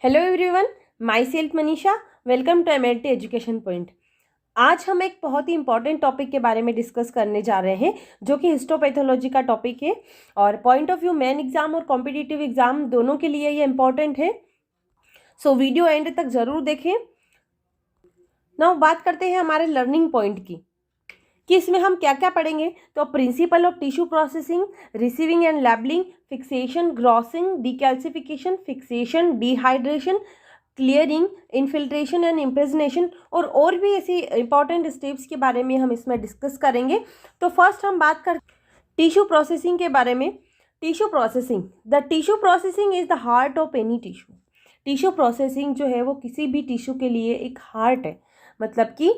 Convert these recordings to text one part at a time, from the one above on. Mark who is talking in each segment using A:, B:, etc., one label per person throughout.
A: Hello everyone, myself Manisha. Welcome to MLT education point. आज हम एक बहुत ही इंपॉर्टेंट टॉपिक के बारे में डिस्कस करने जा रहे हैं जो कि हिस्टोपैथोलॉजी का टॉपिक है और point of view main exam और कॉम्पिटिटिव एग्जाम दोनों के लिए ये इंपॉर्टेंट है। सो वीडियो एंड तक जरूर देखें। नाउ बात करते हैं हमारे लर्निंग पॉइंट की कि इसमें हम क्या क्या पढ़ेंगे। तो principle of tissue processing, receiving and labelling, fixation, grossing, decalcification, fixation, dehydration, clearing, infiltration and impregnation और भी ऐसी इंपॉर्टेंट स्टेप्स के बारे में हम इसमें डिस्कस करेंगे। तो फर्स्ट हम बात कर टिश्यू प्रोसेसिंग के बारे में। Tissue processing, the tissue processing is the heart of any tissue. Tissue processing जो है वो किसी भी टिश्यू के लिए एक हार्ट है। मतलब कि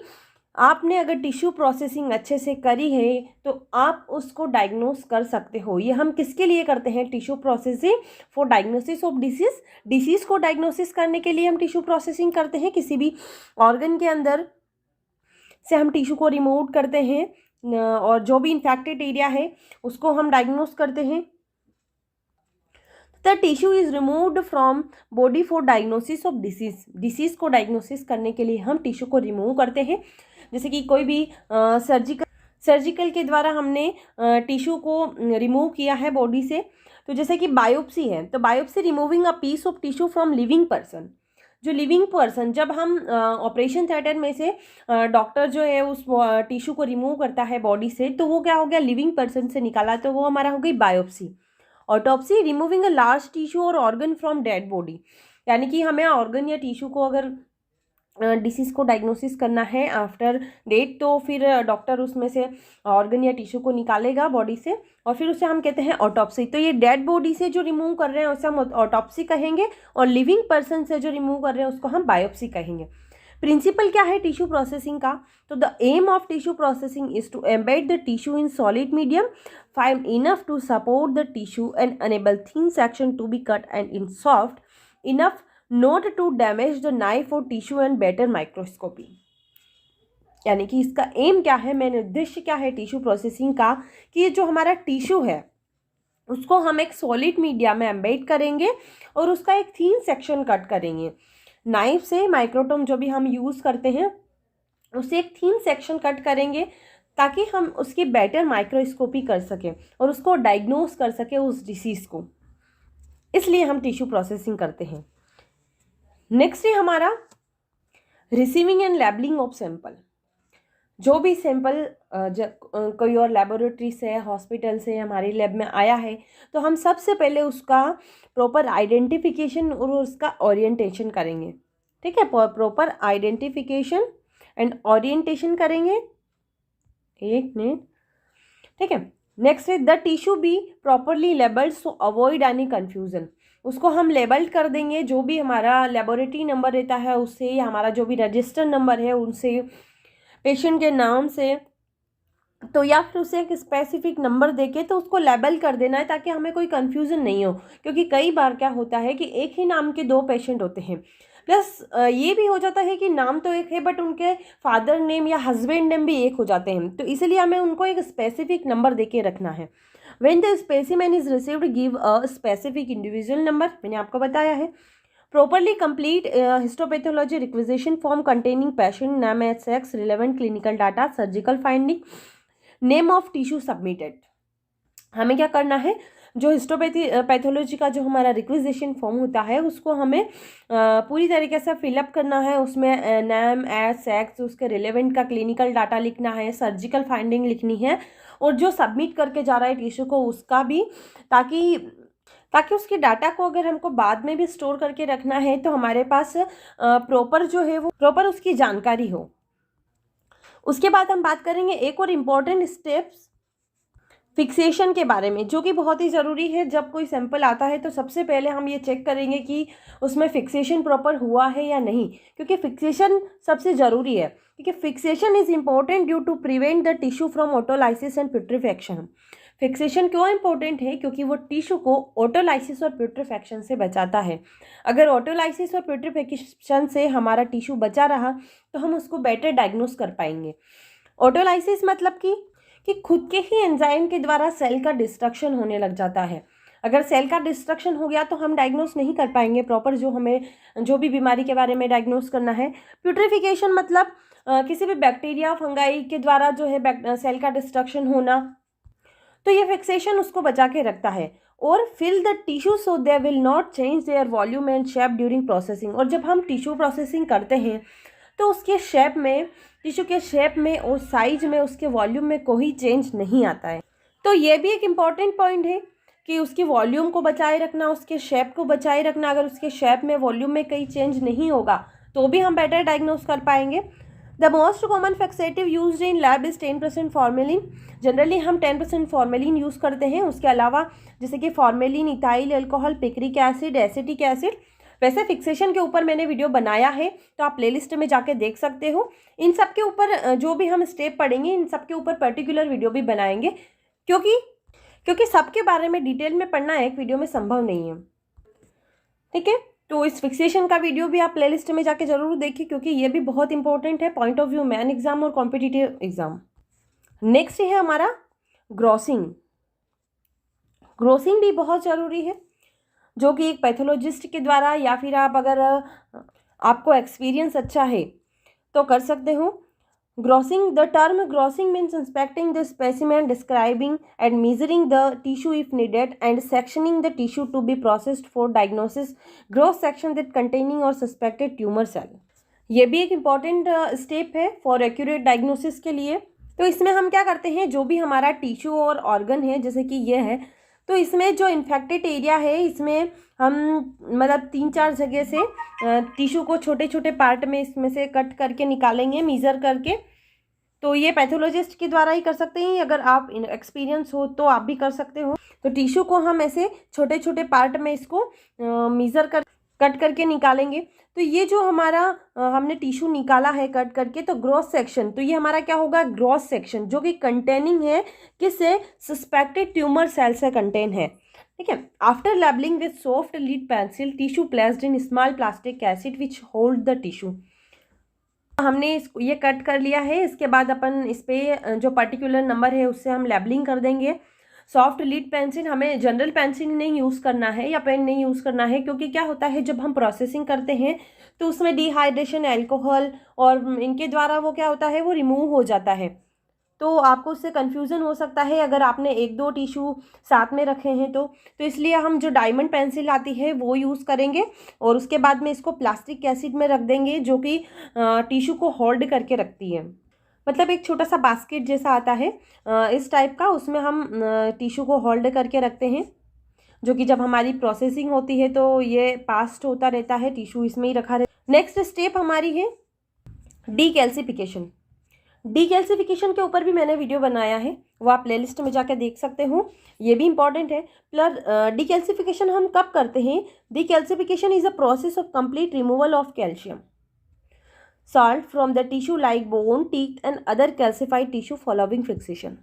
A: आपने अगर टिश्यू प्रोसेसिंग अच्छे से करी है तो आप उसको डायग्नोस कर सकते हो। ये हम किसके लिए करते हैं? Tissue processing for diagnosis of disease को डायग्नोसिस करने के लिए हम टिश्यू प्रोसेसिंग करते हैं। किसी भी ऑर्गन के अंदर से हम टिश्यू को रिमूव करते हैं और जो भी इन्फेक्टेड एरिया है उसको हम डायग्नोस करते हैं। The tissue is removed from body for diagnosis of disease को डायग्नोसिस करने के लिए हम टिश्यू को रिमूव करते हैं। जैसे कि कोई भी सर्जिकल के द्वारा हमने टिश्यू को रिमूव किया है बॉडी से। तो जैसे कि बायोप्सी है, तो biopsy removing a piece of tissue from living person. जो लिविंग पर्सन, जब हम ऑपरेशन थिएटर में से डॉक्टर जो है उस टिश्यू को रिमूव करता है बॉडी से, तो वो क्या हो गया? लिविंग पर्सन से निकाला, तो वो हमारा हो गई biopsy. Autopsy, removing a large tissue और ऑर्गन फ्रॉम डेड बॉडी। यानी कि हमें ऑर्गन या टिश्यू को अगर डिसीज़ को डायग्नोसिस करना है आफ्टर डेट, तो फिर डॉक्टर उसमें से ऑर्गन या टिश्यू को निकालेगा बॉडी से और फिर उसे हम कहते हैं ऑटोप्सी। तो ये डेड बॉडी से जो रिमूव कर रहे हैं उसे हम ऑटोप्सी कहेंगे और लिविंग पर्सन से जो रिमूव कर रहे हैं उसको हम बायोप्सी कहेंगे। प्रिंसिपल क्या है टिश्यू प्रोसेसिंग का? तो the aim of tissue processing is to embed the tissue in solid medium, fine enough to support the tissue and enable thin section to be cut and in soft enough not to damage the knife और tissue and better microscopy. यानी कि इसका M क्या है, main उद्देश्य क्या है tissue processing का, कि ये जो हमारा टिश्यू है उसको हम एक सॉलिड मीडिया में एम्बेड करेंगे और उसका एक थीन सेक्शन कट करेंगे। नाइफ से माइक्रोटोम जो भी हम यूज़ करते हैं उससे एक थीन सेक्शन कट करेंगे ताकि हम उसकी बेटर माइक्रोस्कोपी कर सकें और उसको डायग्नोस कर सकें उस डिसीज़ को। इसलिए हम टिश्यू प्रोसेसिंग करते हैं। नेक्स्ट है हमारा receiving and labelling of sample. जो भी सैंपल कोई और लेबोरेटरी से, हॉस्पिटल से हमारी लैब में आया है, तो हम सबसे पहले उसका प्रॉपर आइडेंटिफिकेशन और उसका ओरिएंटेशन करेंगे। ठीक है, प्रॉपर आइडेंटिफिकेशन एंड ओरिएंटेशन करेंगे। एक मिनट, ठीक है। नेक्स्ट है the tissue be properly labelled so avoid any confusion. उसको हम लेबल्ड कर देंगे, जो भी हमारा लेबोरेटरी नंबर रहता है उससे, या हमारा जो भी रजिस्टर नंबर है उनसे, पेशेंट के नाम से, तो या फिर उसे एक स्पेसिफिक नंबर देके तो उसको लेबल कर देना है ताकि हमें कोई कन्फ्यूज़न नहीं हो। क्योंकि कई बार क्या होता है कि एक ही नाम के दो पेशेंट होते हैं, प्लस ये भी हो जाता है कि नाम तो एक है बट उनके फादर नेम या हस्बैंड नेम भी एक हो जाते हैं, तो इसलिए हमें उनको एक स्पेसिफिक नंबर देके रखना है। When the specimen is received, give a specific individual number, मैंने आपको बताया है। Properly complete histopathology requisition form containing patient name, sex, relevant clinical data, surgical finding, name of tissue submitted। हमें क्या करना है? जो पैथोलॉजी का जो हमारा रिक्विजिशन फॉर्म होता है उसको हमें पूरी तरीके से फिलअप करना है। उसमें नेम, एज, सेक्स, उसके रिलेवेंट का क्लिनिकल डाटा लिखना है, सर्जिकल फाइंडिंग लिखनी है और जो सबमिट करके जा रहा है टिश्यू को उसका भी, ताकि उसके डाटा को अगर हमको बाद में भी स्टोर करके रखना है तो हमारे पास प्रॉपर जो है वो प्रॉपर उसकी जानकारी हो। उसके बाद हम बात करेंगे एक और इम्पॉर्टेंट स्टेप्स फिक्सेशन के बारे में, जो कि बहुत ही ज़रूरी है। जब कोई सैंपल आता है तो सबसे पहले हम ये चेक करेंगे कि उसमें फिक्सेशन प्रॉपर हुआ है या नहीं, क्योंकि फिक्सेशन सबसे ज़रूरी है। क्योंकि fixation is important due to prevent the tissue from autolysis and putrefaction. Fixation क्यों इंपॉर्टेंट है? क्योंकि वो टिश्यू को ऑटोलाइसिस और प्यूट्रिफैक्शन से बचाता है। अगर ऑटोलाइसिस और प्यूट्रिफिकेशन से हमारा टिश्यू बचा रहा तो हम उसको बेटर डायग्नोस कर पाएंगे। ऑटोलाइसिस मतलब कि खुद के ही एंजाइम के द्वारा सेल का डिस्ट्रक्शन होने लग जाता है। अगर सेल का डिस्ट्रक्शन हो गया तो हम डायग्नोस नहीं कर पाएंगे प्रॉपर, जो हमें जो भी बीमारी के बारे में डायग्नोस करना है। प्यूट्रिफिकेशन मतलब किसी भी बैक्टीरिया फंगाई के द्वारा जो है सेल का डिस्ट्रक्शन होना, तो ये फिक्सेशन उसको बचा के रखता है। और fill the tissue so they will not change their volume and shape during processing. और जब हम टिश्यू प्रोसेसिंग करते हैं तो उसके शेप में, टिश्यू के शेप में और साइज में, उसके वॉल्यूम में कोई चेंज नहीं आता है। तो ये भी एक इम्पॉर्टेंट पॉइंट है कि उसकी वॉल्यूम को बचाए रखना, उसके शेप को बचाए रखना। अगर उसके शेप में, वॉल्यूम में कहीं चेंज नहीं होगा तो भी हम बेटर डायग्नोस कर पाएंगे। The most common fixative used in lab is 10% formalin. Generally हम 10% फॉर्मेलिन यूज़ करते हैं। उसके अलावा जैसे कि formalin, ethyl alcohol, picric acid, acetic acid. वैसे फिक्सेशन के ऊपर मैंने वीडियो बनाया है, तो आप प्लेलिस्ट में जाके देख सकते हो। इन सब के ऊपर जो भी हम स्टेप पढ़ेंगे, इन सब के ऊपर पर्टिकुलर वीडियो भी बनाएंगे, क्योंकि सबके बारे में डिटेल में पढ़ना एक वीडियो में संभव नहीं है। ठीक है, तो इस फिक्सेशन का वीडियो भी आप प्लेलिस्ट में जाके जरूर देखिए, क्योंकि ये भी बहुत इंपॉर्टेंट है point of view main exam और कॉम्पिटिटिव एग्जाम। नेक्स्ट है हमारा ग्रॉसिंग। ग्रॉसिंग भी बहुत ज़रूरी है, जो कि एक पैथोलॉजिस्ट के द्वारा, या फिर आप अगर आपको एक्सपीरियंस अच्छा है तो कर सकते हो। Grossing, the term grossing means inspecting the specimen, describing and measuring the tissue if needed and sectioning the tissue to be processed for diagnosis, gross section that containing और सस्पेक्टेड ट्यूमर सेल। ये भी एक important step है for accurate diagnosis के लिए। तो इसमें हम क्या करते हैं, जो भी हमारा टिश्यू और ऑर्गन है, जैसे कि ये है, तो इसमें जो इन्फेक्टेड एरिया है, इसमें हम मतलब 3-4 जगह से टिश्यू को छोटे छोटे पार्ट में इसमें से कट करके निकालेंगे, मेज़र करके। तो ये पैथोलॉजिस्ट के द्वारा ही कर सकते हैं। अगर आप एक्सपीरियंस हो तो आप भी कर सकते हो। तो टिश्यू को हम ऐसे छोटे छोटे पार्ट में इसको मेज़र कट करके निकालेंगे। तो ये जो हमारा हमने टिश्यू निकाला है कट करके, तो ग्रॉस सेक्शन, तो ये हमारा क्या होगा, ग्रॉस सेक्शन, जो कि कंटेनिंग है किससे, सस्पेक्टेड ट्यूमर सेल से कंटेन है। ठीक है। After labelling with soft lead pencil, tissue placed in small plastic cassette which hold the tissue. हमने ये कट कर लिया है। इसके बाद अपन इस पर जो पर्टिकुलर नंबर है उससे हम लेबलिंग कर देंगे। सॉफ्ट लीड पेंसिल, हमें जनरल पेंसिल नहीं यूज़ करना है या पेन नहीं यूज़ करना है, क्योंकि क्या होता है जब हम प्रोसेसिंग करते हैं तो उसमें डिहाइड्रेशन, अल्कोहल और इनके द्वारा वो क्या होता है, वो रिमूव हो जाता है। तो आपको उससे कन्फ्यूज़न हो सकता है अगर आपने 1-2 टिश्यू साथ में रखे हैं तो इसलिए हम जो डायमंड पेंसिल आती है वो यूज़ करेंगे और उसके बाद में इसको प्लास्टिक कैसेट में रख देंगे, जो कि टिश्यू को होल्ड करके रखती है। मतलब एक छोटा सा बास्केट जैसा आता है इस टाइप का, उसमें हम टिश्यू को होल्ड करके रखते हैं, जो कि जब हमारी प्रोसेसिंग होती है तो ये पास्ट होता रहता है, टिश्यू इसमें ही रखा रहता है। नेक्स्ट स्टेप हमारी है डीकैल्सिफिकेशन। डीकैल्सिफिकेशन के ऊपर भी मैंने वीडियो बनाया है, वो आप प्लेलिस्ट में जाकर देख सकते हो। ये भी इंपॉर्टेंट है। प्लस डीकैल्सिफिकेशन हम कब करते हैं, decalcification is a process of complete removal of calcium salt from the tissue like bone, teeth and other calcified tissue following fixation।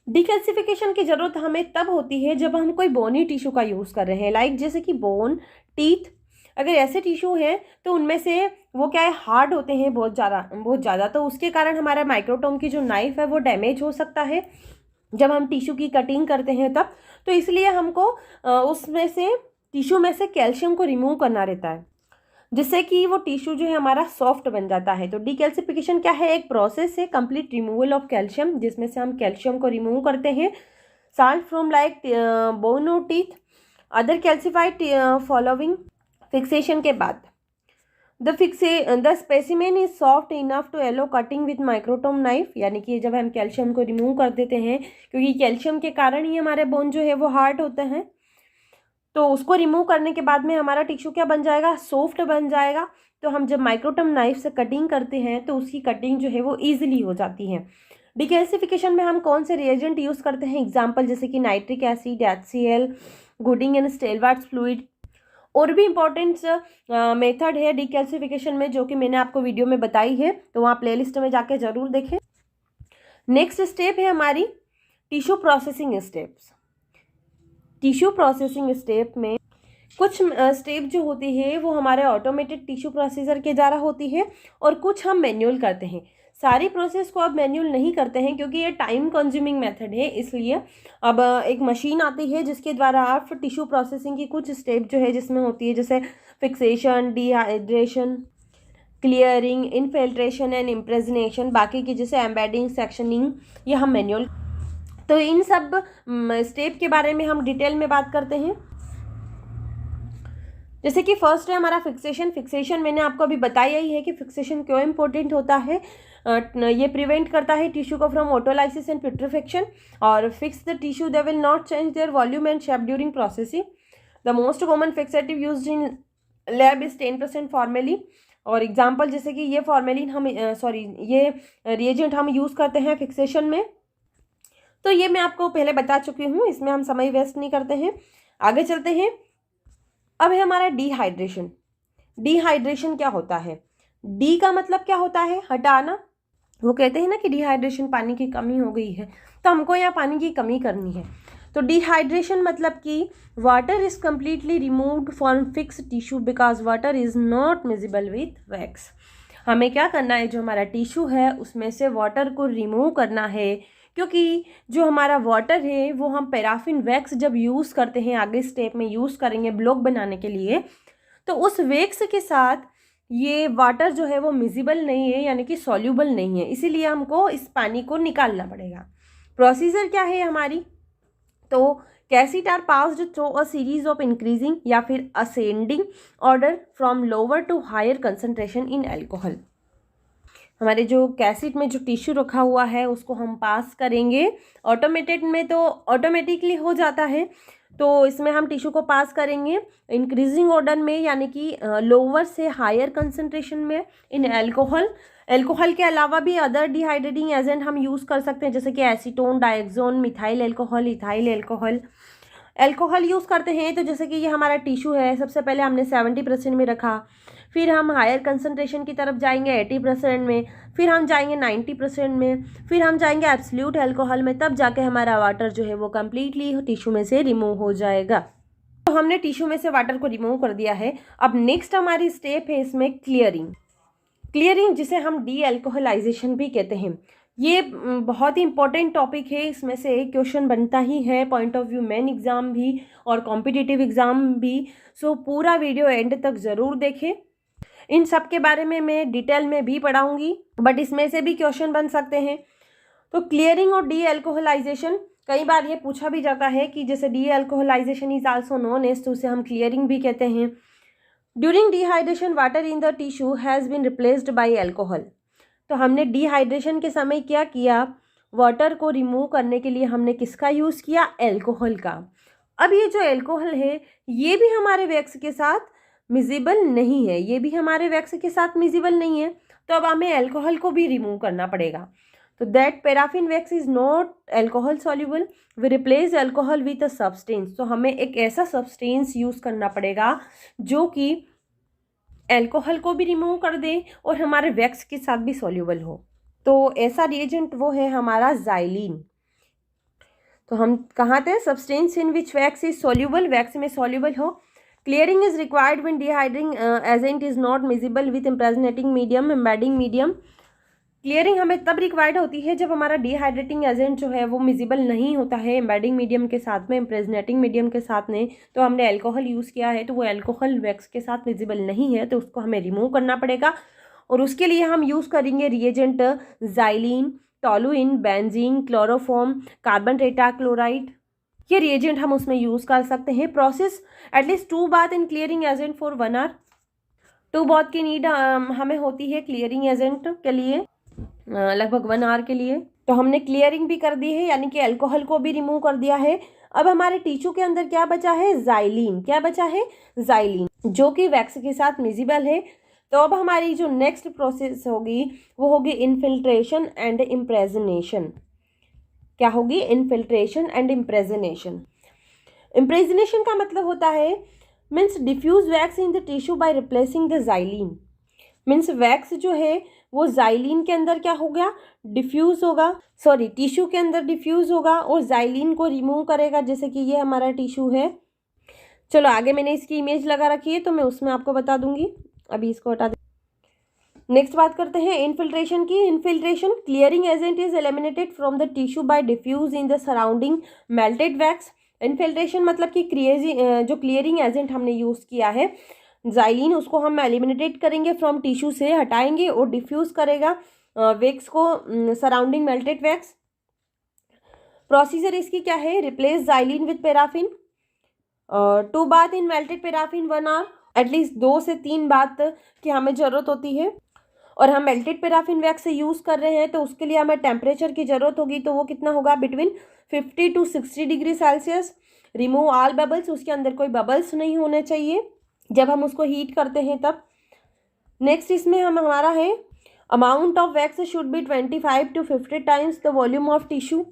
A: Decalcification की ज़रूरत हमें तब होती है जब हम कोई बोनी टिश्यू का यूज़ कर रहे हैं, लाइक जैसे कि बोन, टीथ। अगर ऐसे टिश्यू है तो उनमें से वो क्या है, हार्ड होते हैं बहुत ज़्यादा, तो उसके कारण हमारा माइक्रोटोम की जो नाइफ है वो डैमेज हो सकता है जब हम टिश्यू की कटिंग करते हैं तब। तो इसलिए हमको उसमें से, टिश्यू में से कैल्शियम को रिमूव करना रहता है, जिससे कि वो टिश्यू जो है हमारा सॉफ्ट बन जाता है। तो डीकैल्सिफिकेशन क्या है, एक प्रोसेस है, कंप्लीट रिमूवल ऑफ कैल्शियम, जिसमें से हम कैल्शियम को रिमूव करते हैं। साल्ट फ्रॉम लाइक बोन और teeth, other calcified following fixation के बाद the specimen is soft enough to allow cutting with microtome knife. यानी कि जब हम कैल्शियम को रिमूव कर देते हैं, क्योंकि कैल्शियम के कारण ही हमारे बोन जो है वो हार्ड होते हैं, तो उसको रिमूव करने के बाद में हमारा टिश्यू क्या बन जाएगा, सॉफ्ट बन जाएगा। तो हम जब माइक्रोटोम नाइफ से कटिंग करते हैं तो उसकी कटिंग जो है वो ईजिली हो जाती है। डीकैल्सिफिकेशन में हम कौन से रिएजेंट यूज़ करते हैं, एग्जाम्पल जैसे कि nitric acid, HCl, Gooding and Stewart's fluid. और भी इम्पोर्टेंट मेथड है डीकैल्सिफिकेशन में, जो कि मैंने आपको वीडियो में बताई है, तो वहाँ प्लेलिस्ट में जाके ज़रूर देखें। नेक्स्ट स्टेप है हमारी tissue processing steps. Tissue processing step में कुछ स्टेप जो होती है वो हमारे ऑटोमेटेड टिश्यू प्रोसेसर के द्वारा होती है और कुछ हम मैन्युअल करते हैं। सारी प्रोसेस को अब मैन्युअल नहीं करते हैं क्योंकि ये टाइम कंज्यूमिंग मेथड है, इसलिए अब एक मशीन आती है जिसके द्वारा आप टिश्यू प्रोसेसिंग की कुछ स्टेप जो है जिसमें होती है, जैसे fixation, dehydration, clearing, infiltration and impregnation, बाकी की जैसे एम्बेडिंग, सेक्शनिंग, ये हम मैनुअल। तो इन सब स्टेप के बारे में हम डिटेल में बात करते हैं। जैसे कि फर्स्ट है हमारा फिक्सेशन। फिक्सेशन मैंने आपको अभी बताया ही है कि फिक्सेशन क्यों इम्पोर्टेंट होता है। ये प्रिवेंट करता है टिश्यू को फ्रॉम ऑटोलाइसिस एंड पिट्रिफेक्शन और fix the tissue, they will not change their volume and shape during processing. The most common fixative used in lab is 10% formalin. और एग्जाम्पल जैसे कि ये फॉर्मेलिन हम ये रिएजेंट हम यूज़ करते हैं फिक्सेशन में, तो ये मैं आपको पहले बता चुकी हूँ, इसमें हम समय वेस्ट नहीं करते हैं। आगे चलते हैं। अब है हमारा डिहाइड्रेशन। डिहाइड्रेशन क्या होता है? डी का मतलब क्या होता है? हटाना। वो कहते हैं ना कि डिहाइड्रेशन, पानी की कमी हो गई है, तो हमको यहाँ पानी की कमी करनी है। तो डिहाइड्रेशन मतलब कि water is completely removed from fix tissue because water is not miscible with wax. हमें क्या करना है, जो हमारा टिश्यू है उसमें से वाटर को रिमूव करना है, क्योंकि जो हमारा वाटर है वो हम पैराफिन वैक्स जब यूज़ करते हैं, आगे स्टेप में यूज़ करेंगे ब्लॉक बनाने के लिए, तो उस वैक्स के साथ ये वाटर जो है वो मिजिबल नहीं है, यानी कि सॉल्यूबल नहीं है, इसीलिए हमको इस पानी को निकालना पड़ेगा। प्रोसीजर क्या है हमारी? तो cassette are passed through a series of increasing या फिर ascending order from lower to higher concentration in alcohol. हमारे जो कैसेट में जो टिश्यू रखा हुआ है उसको हम पास करेंगे। ऑटोमेटेड में तो ऑटोमेटिकली हो जाता है, तो इसमें हम टिश्यू को पास करेंगे इंक्रीजिंग ऑर्डर में, यानी कि लोअर से हायर कंसंट्रेशन में इन एल्कोहल। एल्कोहल के अलावा भी अदर डिहाइड्रेटिंग एजेंट हम यूज़ कर सकते हैं, जैसे कि acetone, dioxane, methyl alcohol, ethyl alcohol. Alcohol use करते हैं तो जैसे कि ये हमारा टिश्यू है, सबसे पहले हमने 70% में रखा, फिर हम हायर कंसंट्रेशन की तरफ जाएंगे 80% में, फिर हम जाएंगे 90% में, फिर हम जाएंगे एब्सोल्यूट अल्कोहल में, तब जाके हमारा वाटर जो है वो कम्प्लीटली टिश्यू में से रिमूव हो जाएगा। तो हमने टिश्यू में से वाटर को रिमूव कर दिया है। अब नेक्स्ट हमारी स्टेप है इसमें क्लियरिंग। क्लियरिंग जिसे हम डी एल्कोहलाइजेशन भी कहते हैं, ये बहुत ही इंपॉर्टेंट टॉपिक है। इसमें से एक क्वेश्चन बनता ही है point of view main exam भी और कॉम्पिटिटिव एग्ज़ाम भी। सो पूरा वीडियो एंड तक ज़रूर देखें। इन सब के बारे में मैं डिटेल में भी पढ़ाऊंगी, बट इसमें से भी क्वेश्चन बन सकते हैं। तो क्लियरिंग और डी एल्कोहलाइजेशन, कई बार ये पूछा भी जाता है कि जैसे dealcoholization is also known as, तो उसे हम क्लियरिंग भी कहते हैं। During dehydration water in the tissue has been replaced by alcohol. तो हमने डिहाइड्रेशन के समय क्या किया, वाटर को रिमूव करने के लिए हमने किसका यूज़ किया? एल्कोहल का। अब ये जो एल्कोहल है ये भी हमारे वैक्स के साथ मिजिबल नहीं है, ये भी हमारे वैक्स के साथ मिजिबल नहीं है, तो अब हमें एल्कोहल को भी रिमूव करना पड़ेगा। तो that paraffin wax is not alcohol soluble, we replace alcohol with a substance. तो हमें एक ऐसा सब्सटेंस यूज़ करना पड़ेगा जो कि एल्कोहल को भी रिमूव कर दे और हमारे वैक्स के साथ भी सॉल्युबल हो। तो ऐसा रिएजेंट वो है हमारा ज़ाइलिन। तो हम कहाँ थे? Substance in which wax is soluble, wax में सॉल्युबल हो। Clearing is required when dehydrating agent is not miscible with impregnating medium, embedding medium. Clearing हमें तब रिक्वायर्ड होती है जब हमारा डिहाइड्रेटिंग एजेंट जो है वो मिजिबल नहीं होता है एम्बेडिंग मीडियम के साथ में, इम्प्रेजनेटिंग मीडियम के साथ में। तो हमने एल्कोहल यूज़ किया है, तो वो एल्कोहल वैक्स के साथ मिजिबल नहीं है, तो उसको हमें रिमूव करना पड़ेगा। और उसके लिए हम यूज़ करेंगे reagent xylene, toluene, benzene, chloroform, carbon tetrachloride. ये रिएजेंट हम उसमें यूज़ कर सकते हैं। Process at least 2 bath in clearing agent for 1 hour. 2 bath की नीड हमें होती है क्लियरिंग एजेंट के लिए, लगभग 1 आवर के लिए। तो हमने क्लियरिंग भी कर दी है, यानी कि अल्कोहल को भी रिमूव कर दिया है। अब हमारे टिश्यू के अंदर क्या बचा है? ज़ाइलिन। क्या बचा है? ज़ाइलिन, जो कि वैक्स के साथ मिजिबल है। तो अब हमारी जो नेक्स्ट प्रोसेस होगी वो होगी इनफिल्ट्रेशन एंड इम्प्रेजनेशन। क्या होगी? Infiltration and इम्प्रेजनेशन। इम्प्रेजनेशन का मतलब होता है means diffuse wax in the tissue by replacing the xylene. Means wax जो है वो ज़ाइलिन के अंदर क्या हो गया? डिफ्यूज़ होगा, टिश्यू के अंदर डिफ्यूज़ होगा और ज़ाइलिन को रिमूव करेगा। जैसे कि ये हमारा टिश्यू है। चलो आगे मैंने इसकी इमेज लगा रखी है तो मैं उसमें आपको बता दूंगी, अभी इसको हटा दे। नेक्स्ट बात करते हैं इनफिल्ट्रेशन की। Infiltration, clearing agent is eliminated from the tissue by diffuse in the surrounding melted wax. Infiltration मतलब कि जो क्लियरिंग एजेंट हमने यूज़ किया है ज़ाइलिन, उसको हम एलिमिनेटेड करेंगे फ्रॉम टिश्यू से, हटाएंगे और डिफ्यूज़ करेगा वैक्स को, सराउंडिंग मेल्टेड वैक्स। प्रोसीजर इसकी क्या है, replace xylene with paraffin, 2 bath in melted paraffin 1 hour, at least 2 से 3 बाथ की हमें ज़रूरत होती है। और हम मेल्टेड पैराफिन वैक्स से यूज़ कर रहे हैं तो उसके लिए हमें टेम्परेचर की ज़रूरत होगी, तो वो कितना होगा, between 50 to 60 degree Celsius. Remove all bubbles, उसके अंदर कोई बबल्स नहीं होने चाहिए जब हम उसको हीट करते हैं तब। नेक्स्ट इसमें हमारा है amount of wax should be 25 to 50 times the volume of tissue,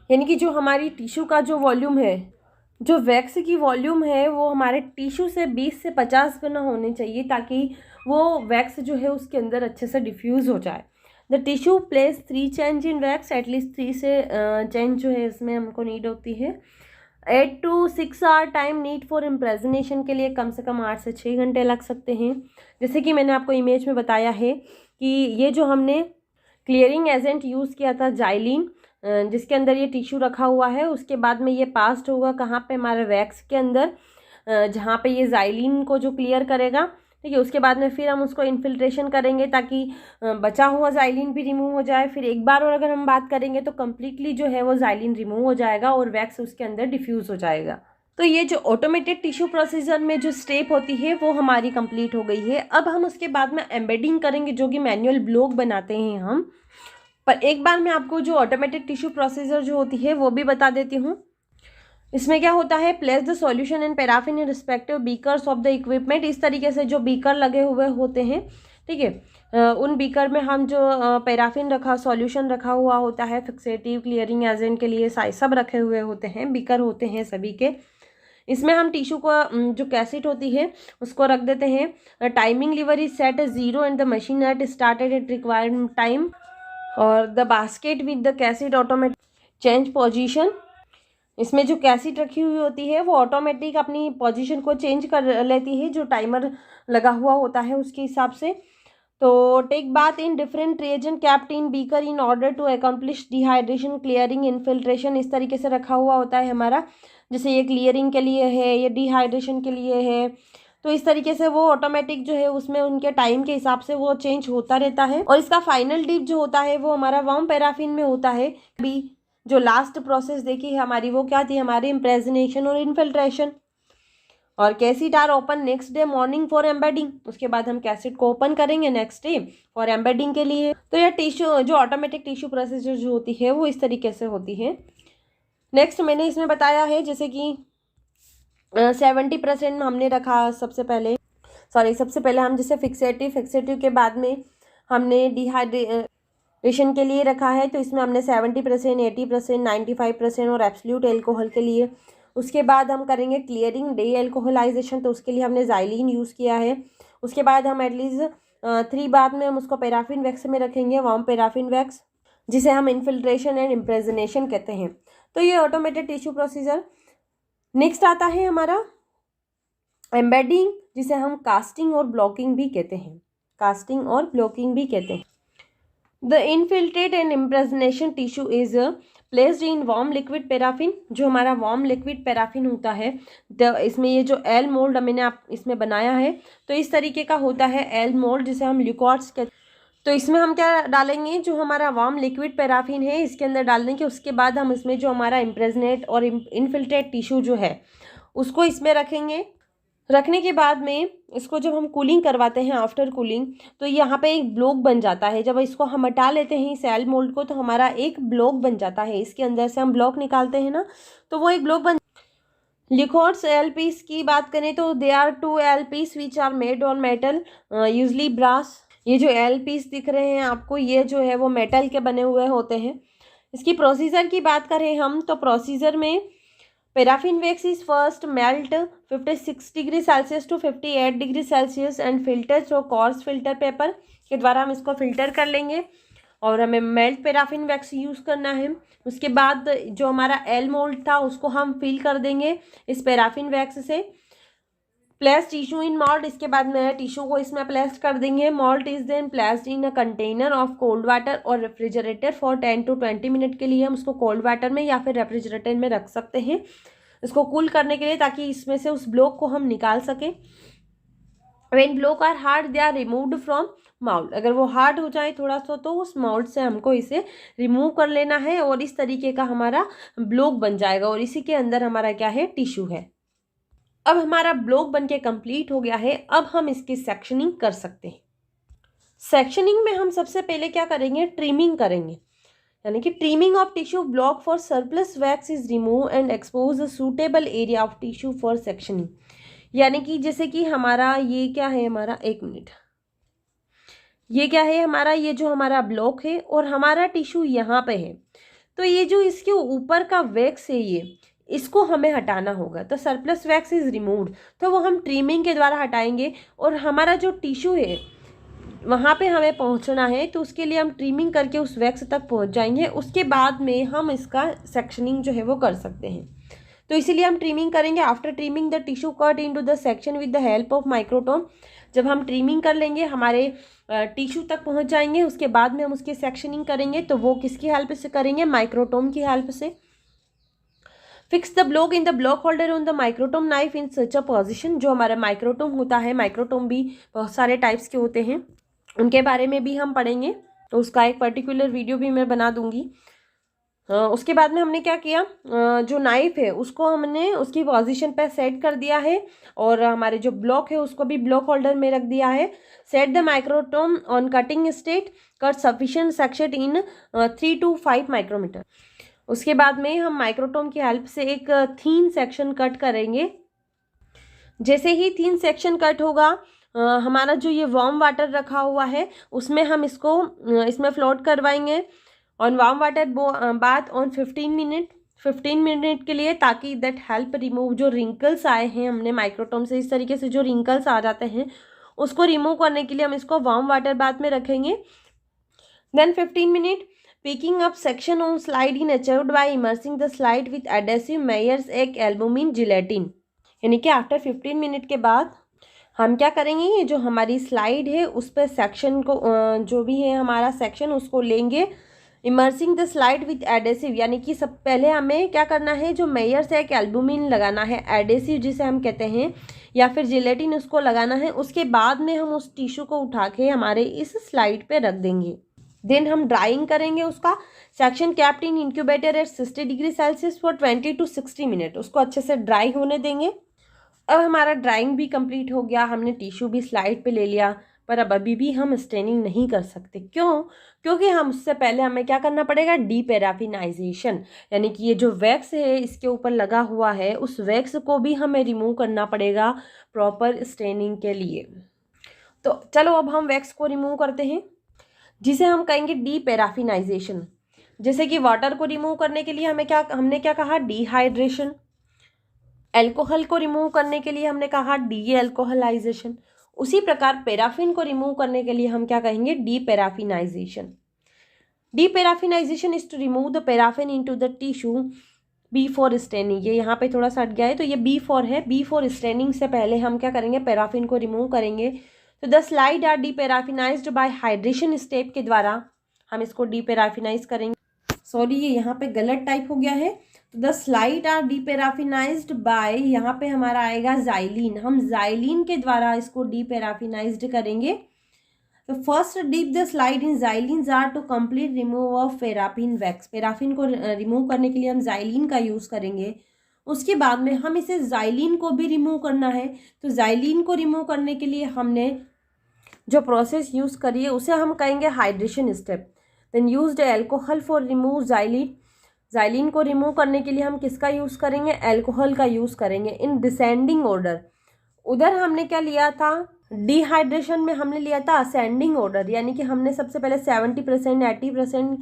A: यानी कि जो हमारी टिश्यू का जो वॉल्यूम है, जो वैक्स की वॉल्यूम है वो हमारे टिश्यू से 20 से 50 गुना होनी चाहिए, ताकि वो वैक्स जो है उसके अंदर अच्छे से डिफ्यूज़ हो जाए। The tissue place 3 change in wax, at least 3 से चेंज जो है इसमें हमको नीड होती है। 8 to 6 hour time need for impregnation के लिए कम से कम 8 से 6 घंटे लग सकते हैं। जैसे कि मैंने आपको इमेज में बताया है कि ये जो हमने क्लियरिंग एजेंट यूज़ किया था ज़ाइलिन, जिसके अंदर ये टिश्यू रखा हुआ है, उसके बाद में ये पास्ड होगा कहाँ पे, हमारे वैक्स के अंदर, जहाँ पे ये ज़ाइलिन को जो क्लियर करेगा, ठीक है। उसके बाद में फिर हम उसको इन्फिल्ट्रेशन करेंगे ताकि बचा हुआ ज़ाइलिन भी रिमूव हो जाए। फिर एक बार और अगर हम बात करेंगे तो कम्प्लीटली जो है वो ज़ाइलिन रिमूव हो जाएगा और वैक्स उसके अंदर डिफ्यूज़ हो जाएगा। तो ये जो ऑटोमेटेड टिश्यू प्रोसीजर में जो स्टेप होती है वो हमारी कंप्लीट हो गई है। अब हम उसके बाद में एम्बेडिंग करेंगे, जो कि मैनुअल ब्लॉक बनाते हैं हम। पर एक बार मैं आपको जो ऑटोमेटेड टिश्यू प्रोसीजर जो होती है वो भी बता देती हूँ। इसमें क्या होता है, place the solution in paraffin in respective beakers of the equipment. इस तरीके से जो बीकर लगे हुए होते हैं, ठीक है, उन बीकर में हम जो पैराफिन सॉल्यूशन रखा हुआ होता है, फिक्सेटिव, क्लियरिंग एजेंट के लिए सब रखे हुए होते हैं, बीकर होते हैं सभी के। इसमें हम टिश्यू को जो कैसेट होती है उसको रख देते हैं। Timing lever is set 0 and the machine at started at required time, और the basket with the cassette automatic change position. इसमें जो कैसेट रखी हुई होती है वो ऑटोमेटिक अपनी पोजीशन को चेंज कर लेती है, जो टाइमर लगा हुआ होता है उसके हिसाब से। तो take bath in different reagent kept in beaker in order to accomplish dehydration, clearing, infiltration. इस तरीके से रखा हुआ होता है हमारा, जैसे ये क्लियरिंग के लिए है, ये डिहाइड्रेशन के लिए है। तो इस तरीके से वो ऑटोमेटिक जो है उसमें उनके टाइम के हिसाब से वो चेंज होता रहता है। और इसका फाइनल डिप जो होता है वो हमारा वार्म पैराफिन में होता है। अभी जो लास्ट प्रोसेस देखी है हमारी वो क्या थी, हमारी इम्प्रेजनेशन और इन्फिल्ट्रेशन। और cassette are open next day morning for embedding. उसके बाद हम कैसेट को ओपन करेंगे नेक्स्ट डे फॉर एम्बेडिंग के लिए। तो यह टिश्यू जो ऑटोमेटिक टिश्यू प्रोसेस जो होती है वो इस तरीके से होती है। नेक्स्ट मैंने इसमें बताया है जैसे कि 70% हमने रखा सबसे पहले हम जैसे फिक्सेटिव के बाद में हमने डिहाइड्रेशन के लिए रखा है, तो इसमें हमने 70%, 80%, 95% और एब्सोल्यूट एल्कोहल के लिए। उसके बाद हम करेंगे क्लियरिंग, डे एल्कोहलाइजेशन, तो उसके लिए हमने ज़ाइलिन यूज़ किया है। उसके बाद हम एटलीस्ट 3 बाथ में हम उसको पैराफिन वैक्स में रखेंगे, वार्म पैराफिन वैक्स, जिसे हम इन्फिल्ट्रेशन एंड इम्प्रेजनेशन कहते हैं। तो ये ऑटोमेटेड टिश्यू प्रोसीजर। नेक्स्ट आता है हमारा एम्बेडिंग, जिसे हम कास्टिंग और ब्लॉकिंग भी कहते हैं। The infiltrate and impregnation tissue is placed in warm liquid paraffin. जो हमारा वार्म लिक्विड पैराफिन होता है, तो इसमें ये जो एल मोल्ड मैंने इसमें बनाया है, तो इस तरीके का होता है एल मोल्ड, जिसे हम ल्यूकॉट्स कहते हैं। तो इसमें हम क्या डालेंगे, जो हमारा वार्म लिक्विड पैराफिन है इसके अंदर डाल देंगे। उसके बाद हम इसमें जो हमारा इम्प्रेजनेट और इनफिल्ट्रेट टिश्यू जो है उसको इसमें रखेंगे। रखने के बाद में इसको जब हम कूलिंग करवाते हैं, आफ्टर कूलिंग, तो यहाँ पे एक ब्लॉक बन जाता है। जब इसको हम हटा लेते हैं इस एल मोल्ड को, तो हमारा एक ब्लॉक बन जाता है। इसके अंदर से हम ब्लॉक निकालते हैं ना, तो वो एक ब्लॉक लिक्विड्स एल पीस की बात करें तो they are 2 L piece which are made on metal, usually brass. ये जो एल पीस दिख रहे हैं आपको, ये जो है वो मेटल के बने हुए होते हैं। इसकी प्रोसीजर की बात करें हम, तो प्रोसीजर में paraffin wax is first melt 56 degree Celsius to 58 degree Celsius and filter through coarse filter paper के द्वारा हम इसको फिल्टर कर लेंगे। और हमें मेल्ट पैराफिन वैक्स यूज़ करना है। उसके बाद जो हमारा एल मोल्ड था उसको हम फिल कर देंगे इस पैराफिन वैक्स से। प्लेस टिश्यू इन मॉल्ट, इसके बाद में टिश्यू को इसमें प्लेस कर देंगे। Mould is then placed in a container of cold water और रेफ्रिजरेटर फॉर 10 to 20 मिनट के लिए हम उसको कोल्ड वाटर में या फिर रेफ्रिजरेटर में रख सकते हैं इसको कूल करने के लिए, ताकि इसमें से उस ब्लॉक को हम निकाल सकें। When block are hard they are removed from mould, अगर वो हार्ड हो जाए थोड़ा सा तो उस माउल्ट से हमको इसे रिमूव कर लेना है और इस तरीके का हमारा ब्लॉक बन जाएगा और इसी के अंदर हमारा क्या है, टिश्यू है। अब हमारा ब्लॉक बनके कंप्लीट हो गया है। अब हम इसकी सेक्शनिंग कर सकते हैं। सेक्शनिंग में हम सबसे पहले क्या करेंगे, ट्रिमिंग करेंगे, यानी कि trimming of tissue block for surplus wax is remove and expose a suitable area of tissue for sectioning. यानी कि जैसे कि हमारा ये क्या है, हमारा 1 मिनट, ये क्या है हमारा, ये जो हमारा ब्लॉक है और हमारा टिश्यू यहाँ पे है, तो ये जो इसके ऊपर का वैक्स है ये इसको हमें हटाना होगा। तो सरप्लस वैक्स इज रिमूव्ड, तो वो हम ट्रिमिंग के द्वारा हटाएंगे और हमारा जो टिश्यू है वहाँ पे हमें पहुँचना है, तो उसके लिए हम ट्रिमिंग करके उस वैक्स तक पहुँच जाएंगे। उसके बाद में हम इसका सेक्शनिंग जो है वो कर सकते हैं, तो इसीलिए हम ट्रिमिंग करेंगे। After trimming the tissue cut into the section with the help of microtome, जब हम ट्रिमिंग कर लेंगे हमारे टिश्यू तक पहुँच जाएंगे, उसके बाद में हम उसकी सेक्शनिंग करेंगे, तो वो किसकी हेल्प से करेंगे, माइक्रोटोम की हेल्प से। Fix the block in the block holder on the microtome knife in such a position, जो हमारा माइक्रोटोम होता है, माइक्रोटोम भी बहुत सारे टाइप्स के होते हैं, उनके बारे में भी हम पढ़ेंगे, तो उसका एक पर्टिकुलर वीडियो भी मैं बना दूंगी। उसके बाद में हमने क्या किया, जो नाइफ है उसको हमने उसकी पोजीशन पे सेट कर दिया है और हमारे जो ब्लॉक है उसको भी ब्लॉक होल्डर में रख दिया है। Set the microtome on cutting state, cut sufficient section in 3 to 5 micrometre. उसके बाद में हम माइक्रोटोम की हेल्प से एक थीन सेक्शन कट करेंगे। जैसे ही थीन सेक्शन कट होगा, हमारा जो ये वार्म वाटर रखा हुआ है उसमें हम इसको इसमें फ्लोट करवाएंगे on warm water bath on 15 minute के लिए, ताकि दैट हेल्प रिमूव जो रिंकल्स आए हैं हमने माइक्रोटोम से, इस तरीके से जो रिंकल्स आ जाते हैं उसको रिमूव करने के लिए हम इसको वार्म वाटर बाथ में रखेंगे। Then 15 minute picking up section on slide in achieved by immersing the slide with adhesive Meyer's egg albumin gelatin, यानी कि आफ्टर 15 मिनट के बाद हम क्या करेंगे, ये जो हमारी स्लाइड है उस पर सेक्शन को जो भी है हमारा सेक्शन उसको लेंगे, immersing the slide with adhesive, यानी कि सब पहले हमें क्या करना है, जो मेयर्स एक एल्बुमिन लगाना है, एडेसिव जिसे हम कहते हैं, या फिर जिलेटिन उसको लगाना है। उसके बाद में हम उस टिश्यू को उठा के हमारे इस स्लाइड पे रख देंगे। देन हम ड्राइंग करेंगे उसका, section kept in incubator at 60 degree Celsius for 20 to 60 minute, उसको अच्छे से ड्राई होने देंगे। अब हमारा ड्राइंग भी कंप्लीट हो गया, हमने टिश्यू भी स्लाइड पे ले लिया, पर अब अभी भी हम स्टेनिंग नहीं कर सकते। क्यों? क्योंकि हम उससे पहले हमें क्या करना पड़ेगा, डीपैराफिनाइजेशन, यानी कि ये जो वैक्स है इसके ऊपर लगा हुआ है उस वैक्स को भी हमें रिमूव करना पड़ेगा प्रॉपर स्टेनिंग के लिए। तो चलो अब हम वैक्स को रिमूव करते हैं, जिसे हम कहेंगे डीपैराफिनाइजेशन। जैसे कि वाटर को रिमूव करने के लिए हमने क्या कहा, डिहाइड्रेशन। एल्कोहल को रिमूव करने के लिए हमने कहा डी एल्कोहलाइजेशन। उसी प्रकार पैराफिन को रिमूव करने के लिए हम क्या कहेंगे, deparaffinization. Deparaffinization is to remove the paraffin into the tissue before staining. ये यहाँ पे थोड़ा सा हट गया है, तो ये बिफोर है, बिफोर स्टेनिंग से पहले हम क्या करेंगे, पैराफिन को रिमूव करेंगे। तो the slide are deparaffinized by hydration step के द्वारा हम इसको डीपैराफिनाइज करेंगे। सॉरी, ये यहाँ पे गलत टाइप हो गया है। तो the slide are deparaffinized bye, यहाँ पे हमारा आएगा जाइलिन, हम जाइलिन के द्वारा इसको डीपैराफिनाइज्ड करेंगे। तो first dip the slide in xylene jar to complete remove of paraffin wax. Paraffin को रिमूव करने के लिए हम जाइलिन का यूज़ करेंगे। उसके बाद में हम इसे जाइलिन को भी रिमूव करना है। तो जाइलिन को रिमूव करने के लिए हमने जो प्रोसेस यूज़ करी है उसे हम कहेंगे hydration step. Then used alcohol for remove xylene. Xylene को रिमूव करने के लिए हम किसका यूज़ करेंगे, एल्कोहल का यूज़ करेंगे इन डिसेंडिंग ऑर्डर। उधर हमने क्या लिया था, डिहाइड्रेशन में हमने लिया था असेंडिंग ऑर्डर, यानी कि हमने सबसे पहले 70% 80%,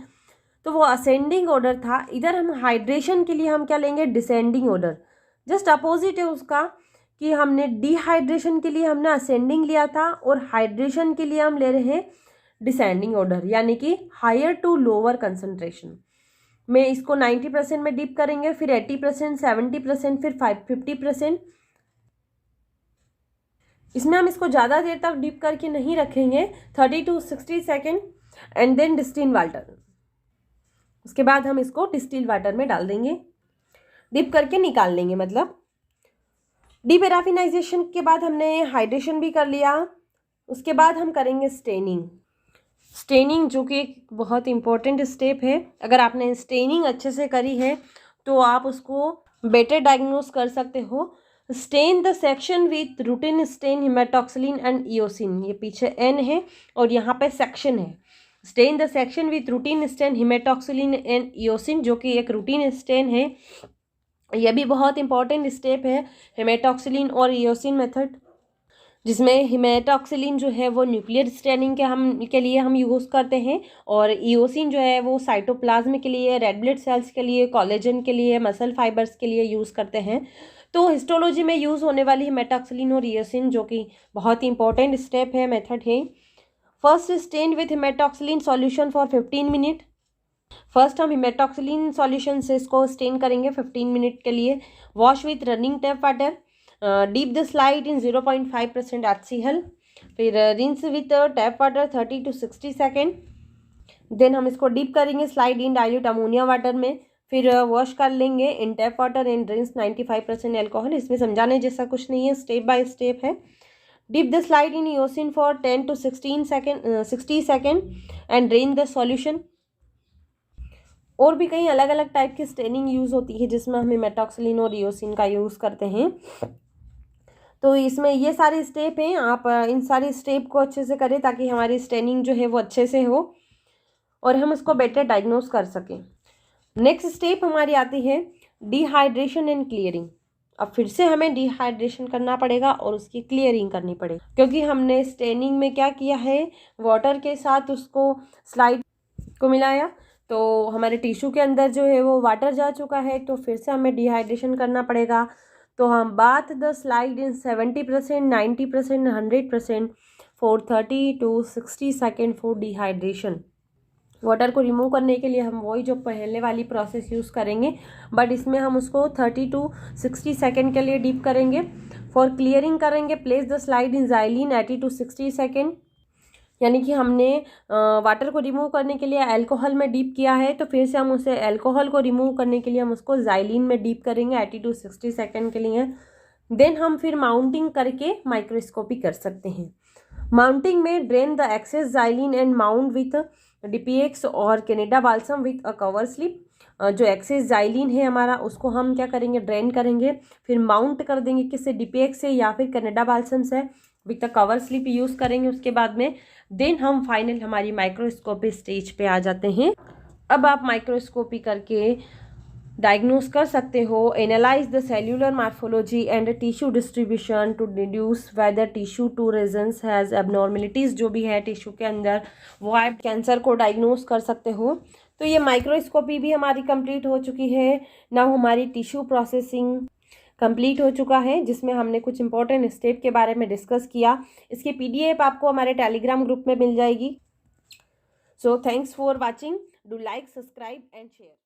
A: तो वो असेंडिंग ऑर्डर था। इधर हम हाइड्रेशन के लिए हम क्या लेंगे, डिसेंडिंग ऑर्डर। जस्ट अपोजिट है उसका कि हमने डिहाइड्रेशन के लिए हमने असेंडिंग लिया था और हाइड्रेशन के लिए हम ले रहे हैं डिसेंडिंग ऑर्डर, यानी कि हायर टू लोअर कंसंट्रेशन में। इसको 90% में डिप करेंगे, फिर 80%, 70%, फिर 50%। इसमें हम इसको ज़्यादा देर तक डिप करके नहीं रखेंगे, 30 to 60 second, and then distil water. उसके बाद हम इसको डिस्टिल वाटर में डाल देंगे, डिप करके निकाल लेंगे। मतलब डीपैराफिनाइजेशन के बाद हमने हाइड्रेशन भी कर लिया। उसके बाद हम करेंगे स्टेनिंग। स्टेनिंग जो कि एक बहुत इंपॉर्टेंट स्टेप है। अगर आपने स्टेनिंग अच्छे से करी है तो आप उसको बेटर डायग्नोस कर सकते हो। Stain the section with routine stain hematoxylin and eosin, ये पीछे एन है और यहाँ पे सेक्शन है। Stain the section with routine stain hematoxylin and eosin, जो कि एक रूटीन स्टेन है। यह भी बहुत इंपॉर्टेंट स्टेप है, हिमेटॉक्सिलिन और इयोसिन मेथड, जिसमें हिमेटॉक्सिलिन जो है वो न्यूक्लियर स्टेनिंग के लिए हम यूज़ करते हैं, और इयोसिन जो है वो साइटोप्लाज्म के लिए, रेड ब्लड सेल्स के लिए, कोलेजन के लिए, मसल फाइबर्स के लिए यूज़ करते हैं। तो हिस्टोलॉजी में यूज़ होने वाली हिमेटॉक्सिलिन और इयोसिन, जो कि बहुत ही इंपॉर्टेंट स्टेप है, मेथड है। First stain with hematoxylin solution for 15 minute. First हम हिमेटॉक्सिलिन सॉल्यूशन से इसको स्टेन करेंगे 15 मिनट के लिए। Wash with running tap water, dip the slide in 0.5% HCl, फिर rinse with tap water 30 to 60 second. Then हम इसको डीप करेंगे slide in dilute ammonia water में, फिर वॉश कर लेंगे in tap water and rinse 95% alcohol. इसमें समझाने जैसा कुछ नहीं है, स्टेप बाय स्टेप है। Dip the slide in eosin for 10 to 60 second and drain the solution. और भी कई अलग अलग टाइप की स्टेनिंग यूज़ होती है जिसमें हम हिमेटॉक्सिलिन और इयोसिन का यूज़ करते हैं। तो इसमें ये सारे स्टेप हैं, आप इन सारे स्टेप को अच्छे से करें ताकि हमारी स्टेनिंग जो है वो अच्छे से हो और हम उसको बेटर डायग्नोस कर सकें। नेक्स्ट स्टेप हमारी आती है डिहाइड्रेशन एंड क्लियरिंग। अब फिर से हमें डिहाइड्रेशन करना पड़ेगा और उसकी क्लियरिंग करनी पड़ेगी, क्योंकि हमने स्टेनिंग में क्या किया है, वाटर के साथ उसको स्लाइड को मिलाया, तो हमारे टिश्यू के अंदर जो है वो वाटर जा चुका है, तो फिर से हमें डिहाइड्रेशन करना पड़ेगा। तो हम बात the slide in 70%, 90%, 100% for 30 to 60 second for dehydration. Water को रिमूव करने के लिए हम वही जो पहले वाली प्रोसेस यूज़ करेंगे, बट इसमें हम उसको 30 to 60 सेकेंड के लिए डीप करेंगे। फॉर क्लियरिंग करेंगे place the slide in xylene 80 to 60 second, यानी कि हमने वाटर को रिमूव करने के लिए अल्कोहल में डीप किया है, तो फिर से हम उसे अल्कोहल को रिमूव करने के लिए हम उसको ज़ाइलिन में डीप करेंगे 80 to 60 सेकेंड के लिए। देन हम फिर माउंटिंग करके माइक्रोस्कोपी कर सकते हैं। माउंटिंग में drain the excess xylene and mount with DPX और Canada balsam with a cover slip. जो एक्सेस ज़ाइलिन है हमारा, उसको हम क्या करेंगे, ड्रेन करेंगे, फिर माउंट कर देंगे किससे, DPX से या फिर कनाडा बाल्सम से with a cover slip use करेंगे उसके बाद में। देन हम फाइनल हमारी माइक्रोस्कोपी स्टेज पे आ जाते हैं। अब आप माइक्रोस्कोपी करके डायग्नोस कर सकते हो, analyse the cellular morphology and tissue distribution to deduce whether tissue to regions has abnormalities जो भी है टिश्यू के अंदर, वो आप कैंसर को डायग्नोस कर सकते हो। तो ये माइक्रोस्कोपी भी हमारी कंप्लीट हो चुकी है। नाउ हमारी टिश्यू प्रोसेसिंग कंप्लीट हो चुका है, जिसमें हमने कुछ इंपॉर्टेंट स्टेप के बारे में डिस्कस किया। इसकी PDF आपको हमारे टेलीग्राम ग्रुप में मिल जाएगी। So thanks for watching, do like, subscribe and share.